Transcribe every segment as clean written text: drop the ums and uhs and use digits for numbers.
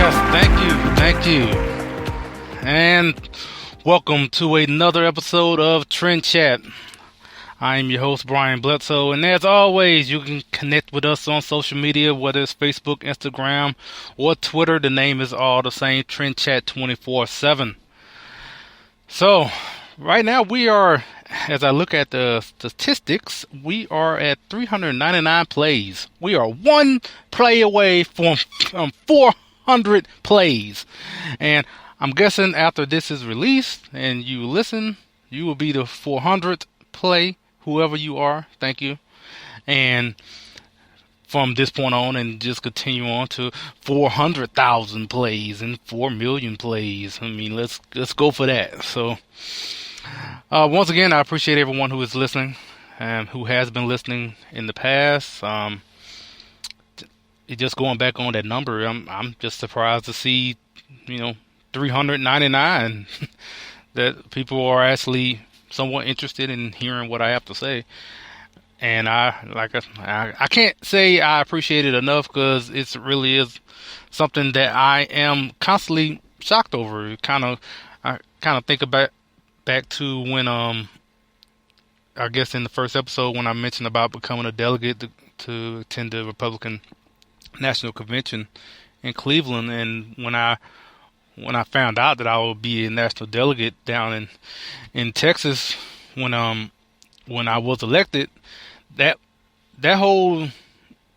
Yes, thank you. And welcome to another episode of TrendChat. I am your host, Brian Bledsoe, and as always, you can connect with us on social media, whether it's Facebook, Instagram, or Twitter. The name is all the same, TrendChat 24/7. So, right now we are, as I look at the statistics, we are at 399 plays. We are one play away from 400 plays. And I'm guessing after this is released and you listen, you will be the 400th play, whoever you are. Thank you. And from this point on, and just continue on to 400,000 plays and 4 million plays. I mean, let's go for that. So, once again, I appreciate everyone who is listening and who has been listening in the past. Just going back on that number, I'm just surprised to see, 399 that people are actually somewhat interested in hearing what I have to say. And I can't say I appreciate it enough, because it really is something that I am constantly shocked over. I kind of think back to when I guess in the first episode when I mentioned about becoming a delegate to attend the Republican National Convention in Cleveland, and when I found out that I would be a national delegate down in Texas when I was elected, that whole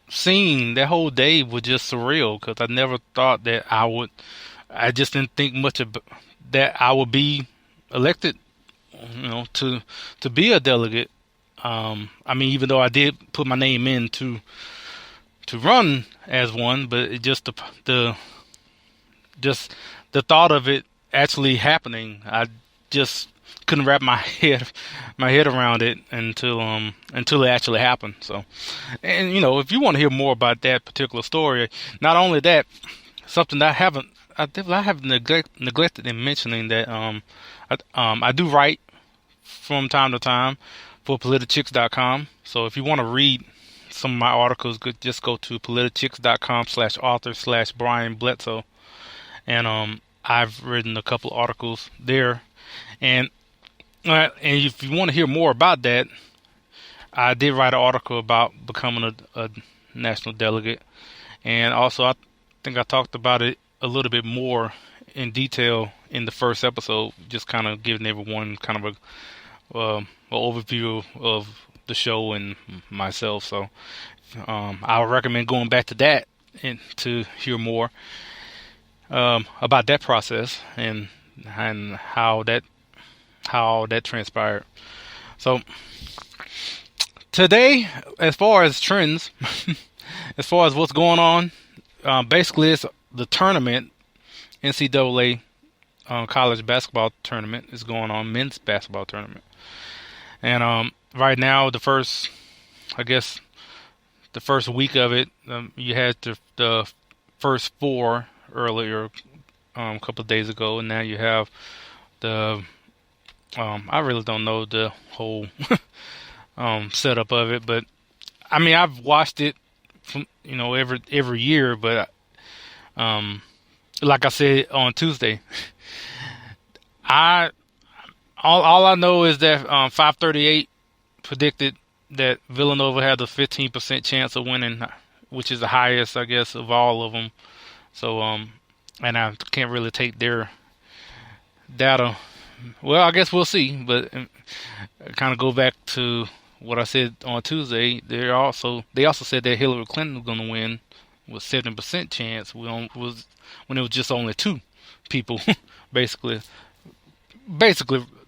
scene, that whole day was just surreal, because I never thought that I just didn't think much of that I would be elected, to be a delegate. I mean, even though I did put my name in to run as one, but it just the thought of it actually happening, I just couldn't wrap my head around it until it actually happened. So, and if you want to hear more about that particular story, not only that, something that I have neglected in mentioning that I do write from time to time for politichicks.com. So if you want to read some of my articles, just go to politichicks.com/author/Brian Bledsoe. And I've written a couple articles there. And if you want to hear more about that, I did write an article about becoming a national delegate. And also, I think I talked about it a little bit more in detail in the first episode, just kind of giving everyone kind of an overview of the show and myself. So I would recommend going back to that and to hear more about that process and how that transpired. So today, as far as trends, as far as what's going on, basically it's the tournament, NCAA college basketball tournament is going on, men's basketball tournament. And right now, the first week of it, you had the first four earlier, a couple of days ago, and now you have the I really don't know the whole setup of it, but I mean, I've watched it from every year, but like I said on Tuesday, all I know is that 538 predicted that Villanova had a 15% chance of winning, which is the highest, I guess, of all of them. So, and I can't really take their data. Well, I guess we'll see. But kind of go back to what I said on Tuesday. They also said that Hillary Clinton was going to win with 70% chance. When it was just only two people, basically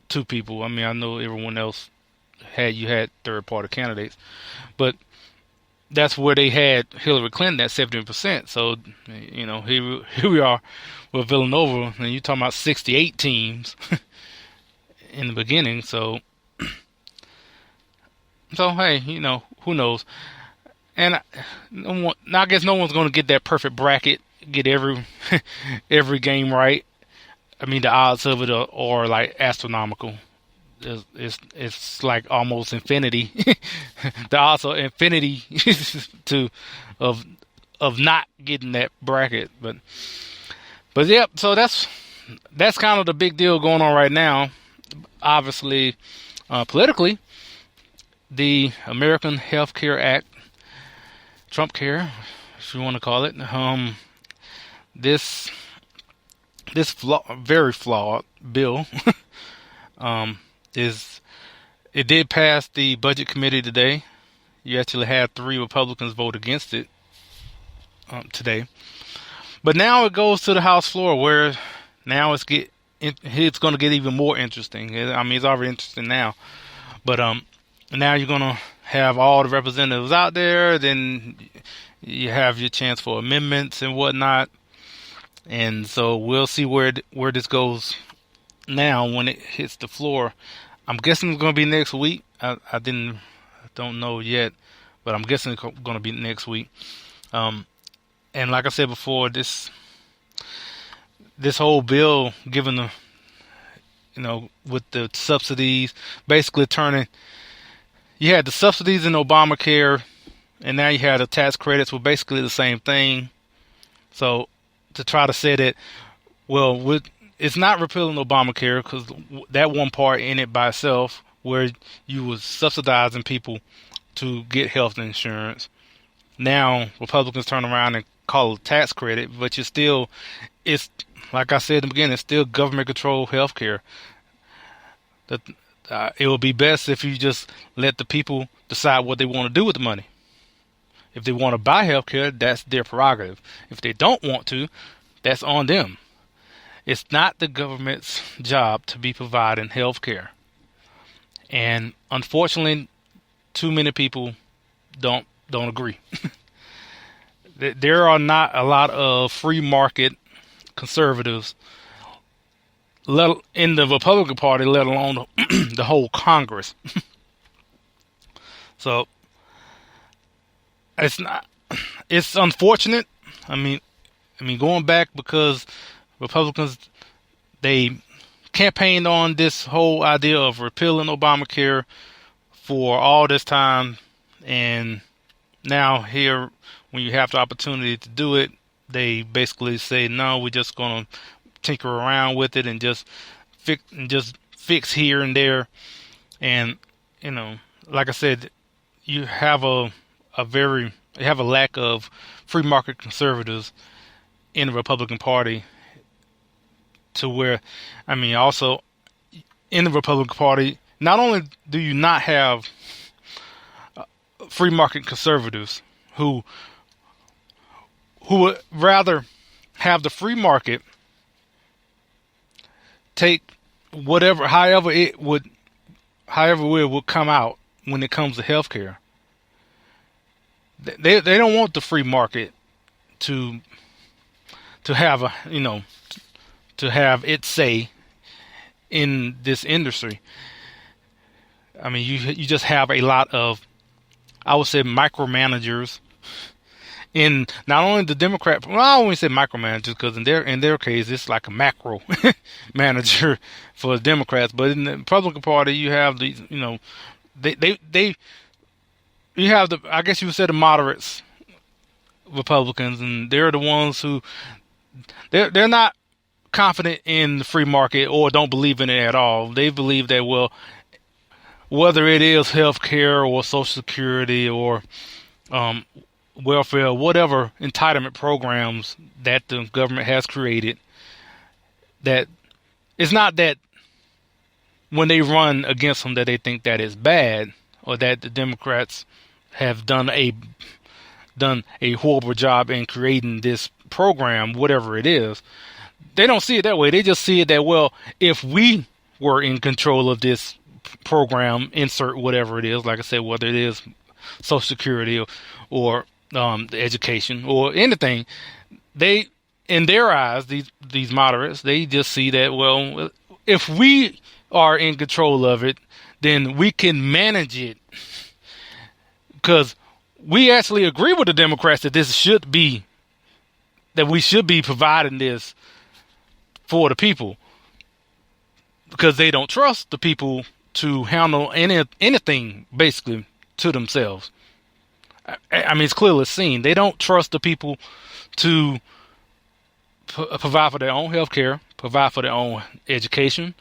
two people. I mean, I know everyone else had third-party candidates, but that's where they had Hillary Clinton at 70%. So, here we are with Villanova, and you're talking about 68 teams in the beginning. So hey, who knows? And I guess no one's going to get that perfect bracket, get every game right. I mean, the odds of it are like astronomical. It's like almost infinity. The odds are infinity of not getting that bracket. But But yeah, so that's kind of the big deal going on right now. Obviously, politically, the American Health Care Act, Trumpcare, if you want to call it, this very flawed bill is it did pass the budget committee today. You actually had 3 Republicans vote against it today, but now it goes to the House floor, where now it's going to get even more interesting. I mean, it's already interesting now, but now you're going to have all the representatives out there. Then you have your chance for amendments and whatnot. And so we'll see where this goes now when it hits the floor. I'm guessing it's going to be next week. I don't know yet, but I'm guessing it's going to be next week. And like I said before, this whole bill, given the, with the subsidies, basically turning, you had the subsidies in Obamacare, and now you had the tax credits, were basically the same thing. So to try to say that, well, it's not repealing Obamacare, because that one part in it by itself, where you was subsidizing people to get health insurance. Now Republicans turn around and call it tax credit, but it's like I said in the beginning, it's still government controlled health care. It would be best if you just let the people decide what they want to do with the money. If they want to buy health care, that's their prerogative. If they don't want to, that's on them. It's not the government's job to be providing health care. And unfortunately, too many people don't agree. There are not a lot of free market conservatives in the Republican Party, let alone the whole Congress. So it's unfortunate. I mean, going back, because Republicans, they campaigned on this whole idea of repealing Obamacare for all this time, and now here, when you have the opportunity to do it, they basically say, no, we're just going to tinker around with it and just fix here and there. And like I said, you have a lack of free market conservatives in the Republican Party, to where, also in the Republican Party, not only do you not have free market conservatives who would rather have the free market take however it would come out when it comes to healthcare. They don't want the free market to have to have its say in this industry. You just have a lot of, I would say, micromanagers in not only the Democrat. Well, I won't say micromanagers, because in their case, it's like a macro manager for the Democrats. But in the Republican Party, you have these, you have I guess you would say, the moderates Republicans, and they're the ones who they're not confident in the free market, or don't believe in it at all. They believe that, well, whether it is health care or Social Security or welfare, whatever entitlement programs that the government has created, that it's not that when they run against them that they think that is bad, or that the Democrats have done a horrible job in creating this program, whatever it is. They don't see it that way. They just see it that, well, if we were in control of this program, insert whatever it is, like I said, whether it is Social Security or the education or anything, they, in their eyes, these moderates, they just see that, well, if we are in control of it, then we can manage it, because we actually agree with the Democrats that we should be providing this for the people, because they don't trust the people to handle anything basically to themselves. It's clearly seen. They don't trust the people to provide for their own health care, provide for their own education,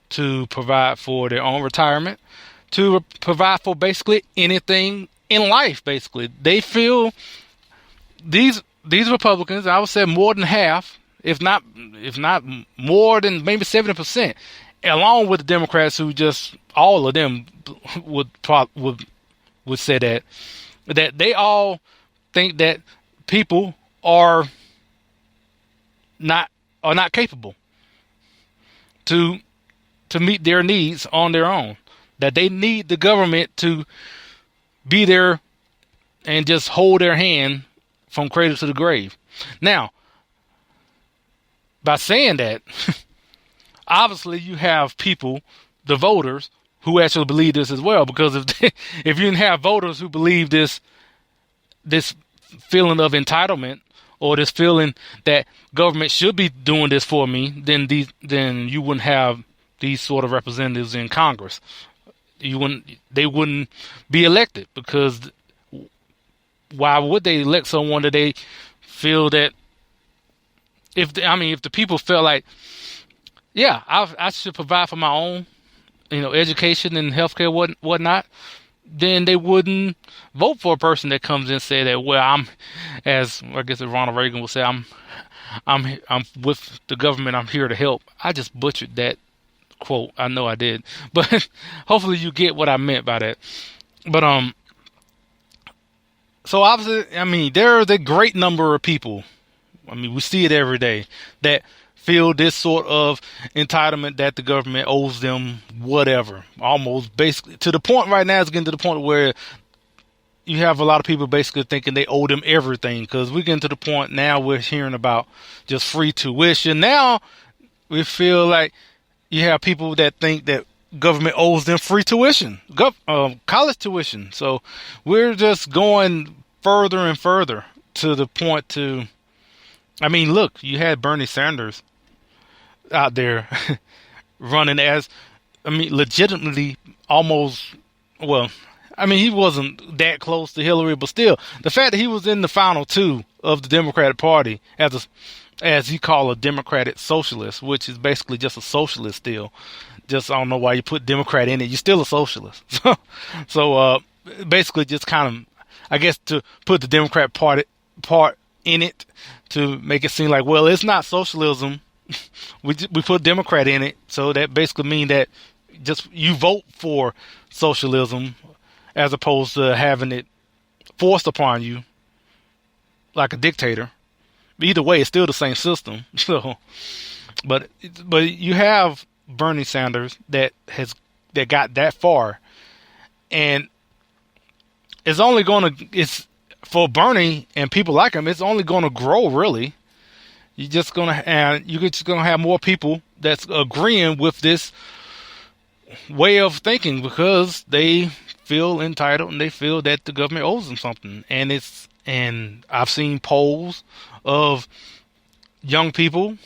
to provide for their own retirement, to provide for basically anything in life. Basically, they feel these Republicans, I would say more than half, if not more than maybe 70%, along with the Democrats, who just all of them would say that they all think that people are not capable to meet their needs on their own, that they need the government to be there and just hold their hand from cradle to the grave. Now, by saying that, obviously you have people, the voters, who actually believe this as well. Because if you didn't have voters who believe this feeling of entitlement, or this feeling that government should be doing this for me, then you wouldn't have these sort of representatives in Congress. They wouldn't be elected, because why would they elect someone that they feel that if the people felt like, yeah, I should provide for my own, education and healthcare, whatnot, then they wouldn't vote for a person that comes in and say that, well, I'm, as I guess Ronald Reagan would say, I'm with the government, I'm here to help. I just butchered that quote. I know I did, but hopefully you get what I meant by that. But so obviously, there's a great number of people. We see it every day that feel this sort of entitlement that the government owes them whatever, almost basically to the point right now. It's getting to the point where you have a lot of people basically thinking they owe them everything, because we're getting to the point now we're hearing about just free tuition. Now we feel like you have people that think that government owes them free tuition, college tuition. So we're just going further and further to the point to, look, you had Bernie Sanders out there running as, legitimately almost, well, he wasn't that close to Hillary, but still, the fact that he was in the final two of the Democratic Party as you call a Democratic socialist, which is basically just a socialist still. Just, I don't know why you put Democrat in it. You're still a socialist. So basically just kind of, I guess, to put the Democrat part in it to make it seem like, well, it's not socialism. We put Democrat in it, so that basically means that just you vote for socialism as opposed to having it forced upon you like a dictator. Either way, it's still the same system. So, but you have Bernie Sanders that got that far, and it's for Bernie and people like him, it's only going to grow, really. You're just gonna have more people that's agreeing with this way of thinking, because they feel entitled and they feel that the government owes them something. And I've seen polls of young people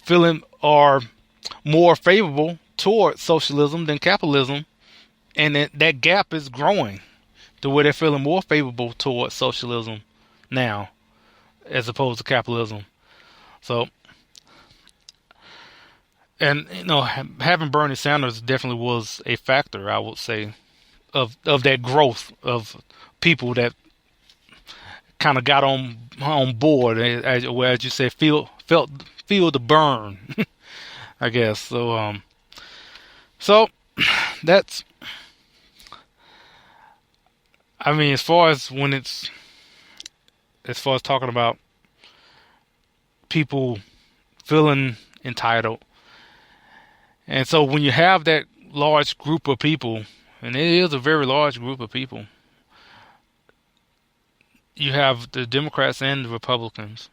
feeling are more favorable toward socialism than capitalism, and that gap is growing to where they're feeling more favorable toward socialism now as opposed to capitalism. So, and having Bernie Sanders definitely was a factor, I would say, of that growth of people that kind of got on board, as you say, feel the burn, I guess. So so that's, as far as talking about people feeling entitled. And so when you have that large group of people, and it is a very large group of people, you have the Democrats and the Republicans.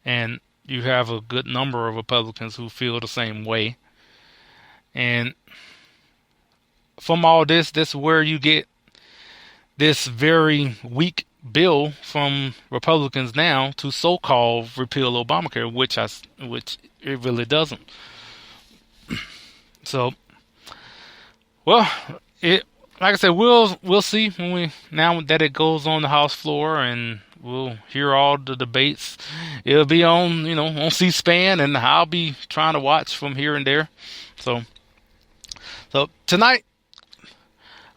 And you have a good number of Republicans who feel the same way. And from all this is where you get this very weak bill from Republicans now to so-called repeal Obamacare, which it really doesn't. So, well, like I said, we'll see when now that it goes on the House floor, and we'll hear all the debates. It'll be on on C-SPAN, and I'll be trying to watch from here and there. So tonight,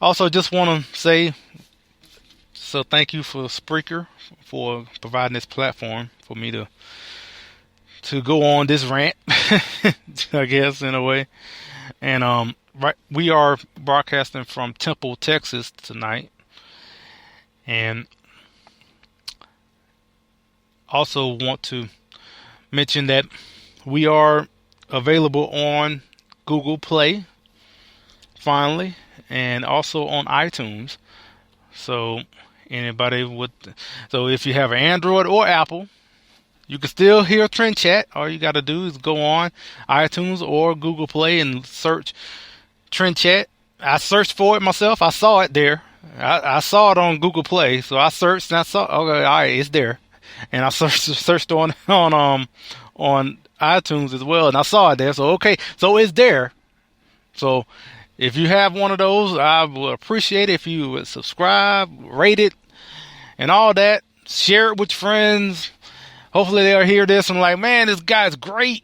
also just want to say thank you for Spreaker for providing this platform for me to go on this rant, I guess in a way. And right, we are broadcasting from Temple, Texas tonight, and also want to mention that we are available on Google Play, finally, and also on iTunes. So so if you have an Android or Apple, you can still hear TrendChat. All you got to do is go on iTunes or Google Play and search TrendChat. I searched for it myself. I saw it there. I saw it on Google Play, so I searched and I saw. Okay, all right, it's there. And I searched on iTunes as well, and I saw it there. So okay, so it's there. So if you have one of those, I would appreciate it if you would subscribe, rate it, and all that. Share it with your friends. Hopefully they'll hear this and like, man, this guy's great.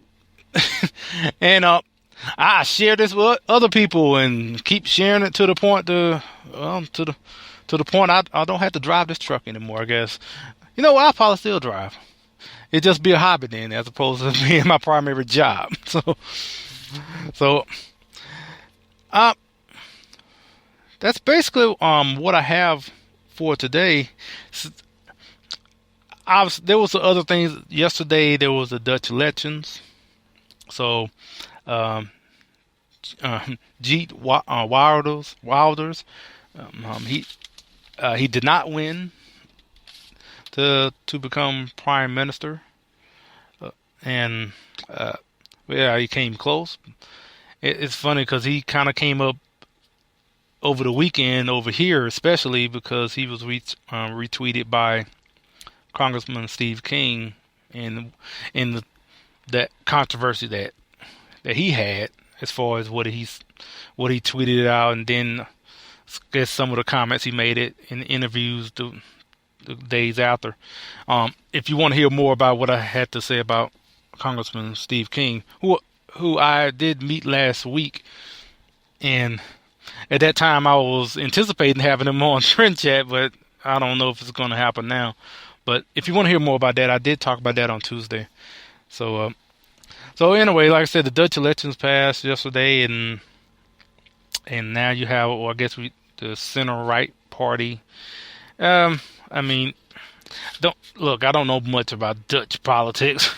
And I share this with other people and keep sharing it to the point to the point I don't have to drive this truck anymore, I guess. I'll probably still drive. It'd just be a hobby then, as opposed to being my primary job. So that's basically what I have for today. There was other things yesterday. There was the Dutch elections. So Geert Wilders, he did not win to become prime minister, and he came close. It's funny because he kind of came up over the weekend over here, especially because he was retweeted by Congressman Steve King in that controversy that he had as far as what he tweeted out, and then I guess some of the comments he made it in interviews the days after. If you want to hear more about what I had to say about Congressman Steve King, who I did meet last week, and at that time I was anticipating having him on TrendChat, but I don't know if it's going to happen now. But if you want to hear more about that, I did talk about that on Tuesday. So anyway, like I said, the Dutch elections passed yesterday, and now you have, or I guess the center-right party. I mean, I don't know much about Dutch politics.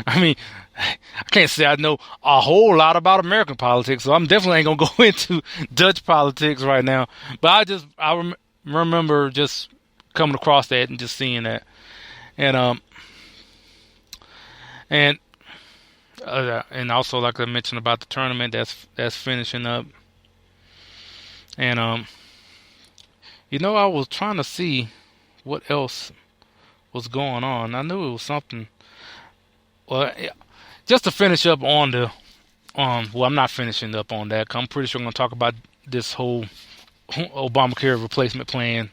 I mean, I can't say I know a whole lot about American politics, so I'm definitely ain't gonna go into Dutch politics right now. But I remember just coming across that and just seeing that, and also like I mentioned about the tournament that's finishing up, and I was trying to see what else was going on. I knew it was something. Well, just to finish up on the I'm not finishing up on that. 'Cause I'm pretty sure I'm going to talk about this whole Obamacare replacement plan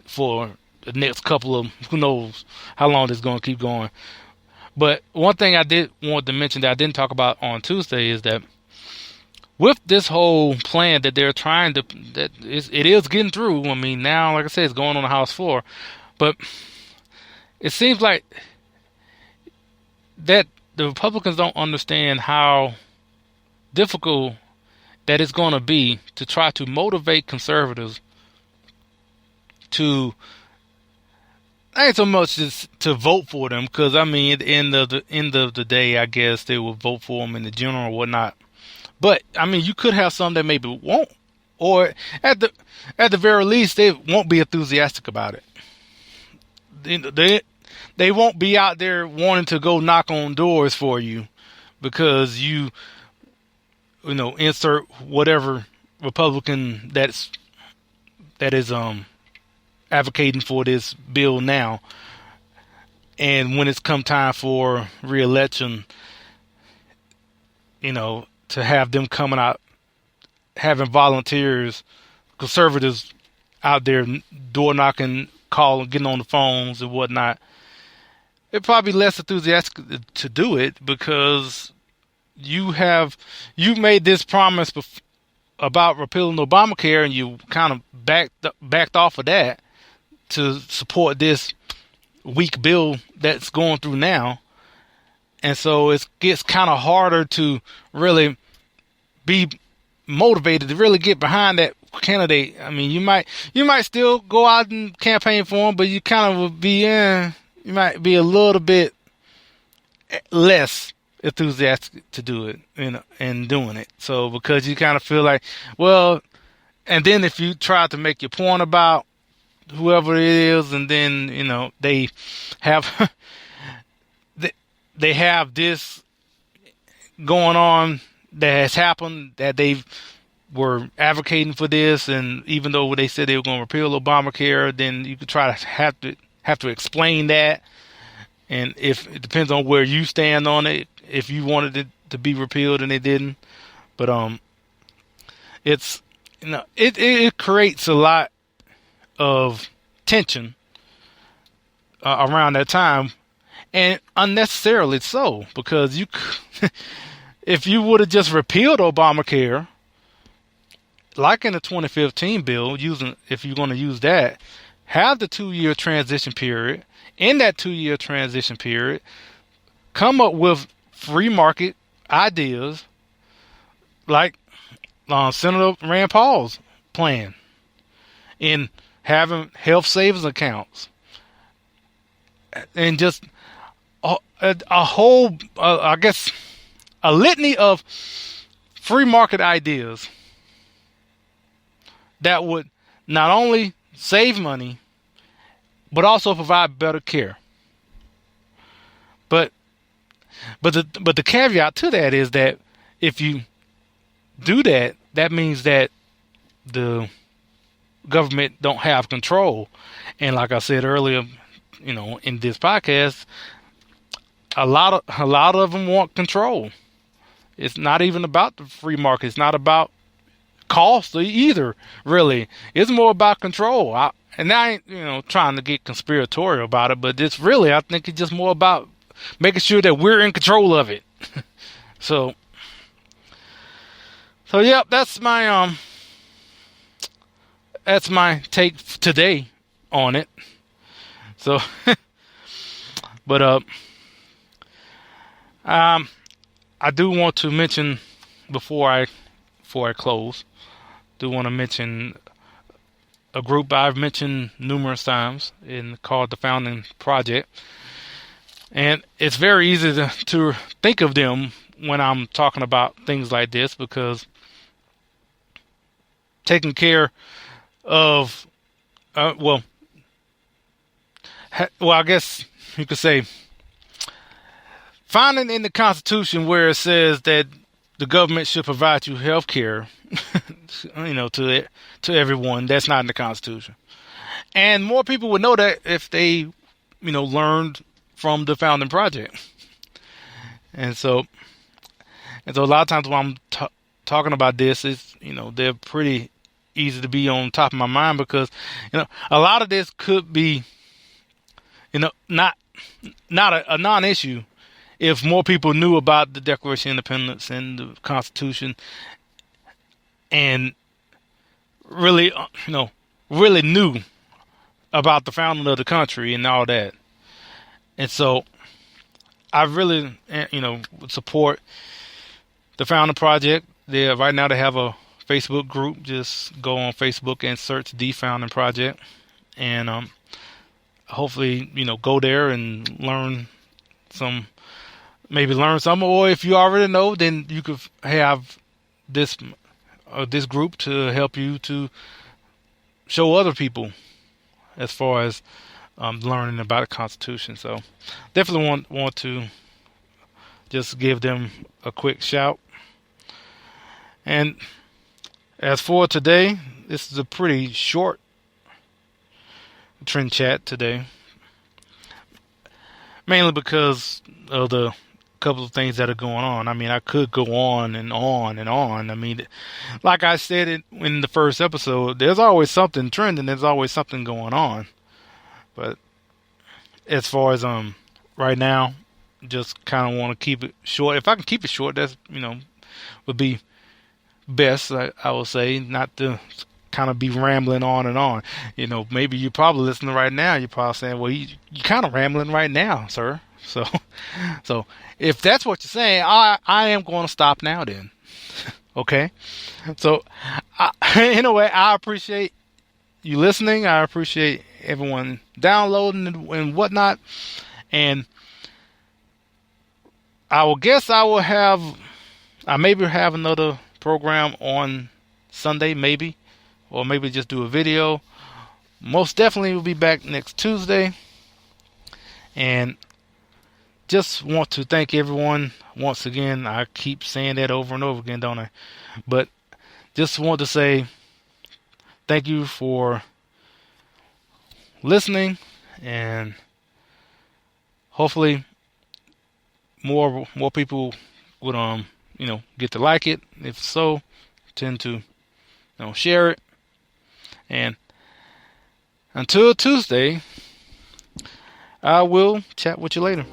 for the next couple of, who knows how long this is going to keep going. But one thing I did want to mention that I didn't talk about on Tuesday is that with this whole plan that they're trying to, it is getting through. I mean, now, like I said, it's going on the House floor, but it seems like that the Republicans don't understand how difficult that it's going to be to try to motivate conservatives to, ain't so much to vote for them, because I mean, at the end of the day, I guess they will vote for them in the general or whatnot. But I mean, you could have some that maybe won't, or at the very least, they won't be enthusiastic about it. They won't be out there wanting to go knock on doors for you because you insert whatever Republican that is advocating for this bill now, and when it's come time for re-election, to have them coming out having volunteers conservatives out there door knocking, calling, getting on the phones and whatnot, they're probably less enthusiastic to do it because you made this promise about repealing Obamacare, and you kind of backed off of that to support this weak bill that's going through now. And so it gets kind of harder to really be motivated to really get behind that candidate. I mean, you might still go out and campaign for him, but you kind of would be you might be a little bit less enthusiastic to do it, and doing it. So because you kind of feel like, well, and then if you try to make your point about whoever it is, and then they have they have this going on that has happened, that they were advocating for this, and even though they said they were going to repeal Obamacare, then you could try to have to explain that. And if it depends on where you stand on it, if you wanted it to be repealed and they didn't, but it's it creates a lot of tension around that time, and unnecessarily so, because if you would have just repealed Obamacare, like in the 2015 bill, if you're going to use that, have the 2-year transition period. In that 2-year transition period, come up with free market ideas like Senator Rand Paul's plan in having health savings accounts, and just a whole, I guess, a litany of free market ideas that would not only save money, but also provide better care. But the caveat to that is that if you do that, that means that the government don't have control. And like I said earlier, in this podcast, a lot of them want control. It's not even about the free market. It's not about cost either, really. It's more about control. And I ain't, trying to get conspiratorial about it, but it's really, I think it's just more about making sure that we're in control of it. So yeah, that's my take today on it. So, but I do want to mention before I close, do want to mention a group I've mentioned numerous times called the Founding Project. And it's very easy to think of them when I'm talking about things like this, because taking care of, I guess you could say, finding in the Constitution where it says that the government should provide you health care, to everyone. That's not in the Constitution. And more people would know that if they, learned from the Founding Project. And so a lot of times when I'm talking about this, it's, they're pretty easy to be on top of my mind, because, a lot of this could be, not a non-issue if more people knew about the Declaration of Independence and the Constitution, and really, really knew about the founding of the country and all that. And so I really, would support the Founding Project. Right now they have a Facebook group. Just go on Facebook and search The Founding Project, and hopefully, go there and learn some, or if you already know, then you could have this group to help you to show other people as far as learning about the Constitution. So definitely want to just give them a quick shout. And as for today, this is a pretty short trend chat today, mainly because of the couple of things that are going on. I mean, I could go on and on and on. I mean, like I said in the first episode, there's always something trending. There's always something going on. But as far as right now, just kind of want to keep it short. If I can keep it short, that's would be best. I will say, not to kind of be rambling on and on. Maybe you're probably listening right now. You're probably saying, "Well, you're kind of rambling right now, sir." So, so if that's what you're saying, I am going to stop now. Then, okay. So, anyway, I appreciate you listening. I appreciate everyone downloading and whatnot. And I will guess I maybe have another program on Sunday, maybe, or maybe just do a video. Most definitely will be back next Tuesday. And just want to thank everyone once again. I keep saying that over and over again, don't I? But just want to say thank you for listening, and hopefully more people would get to like it. If so, tend to share it. And until Tuesday, I will chat with you later.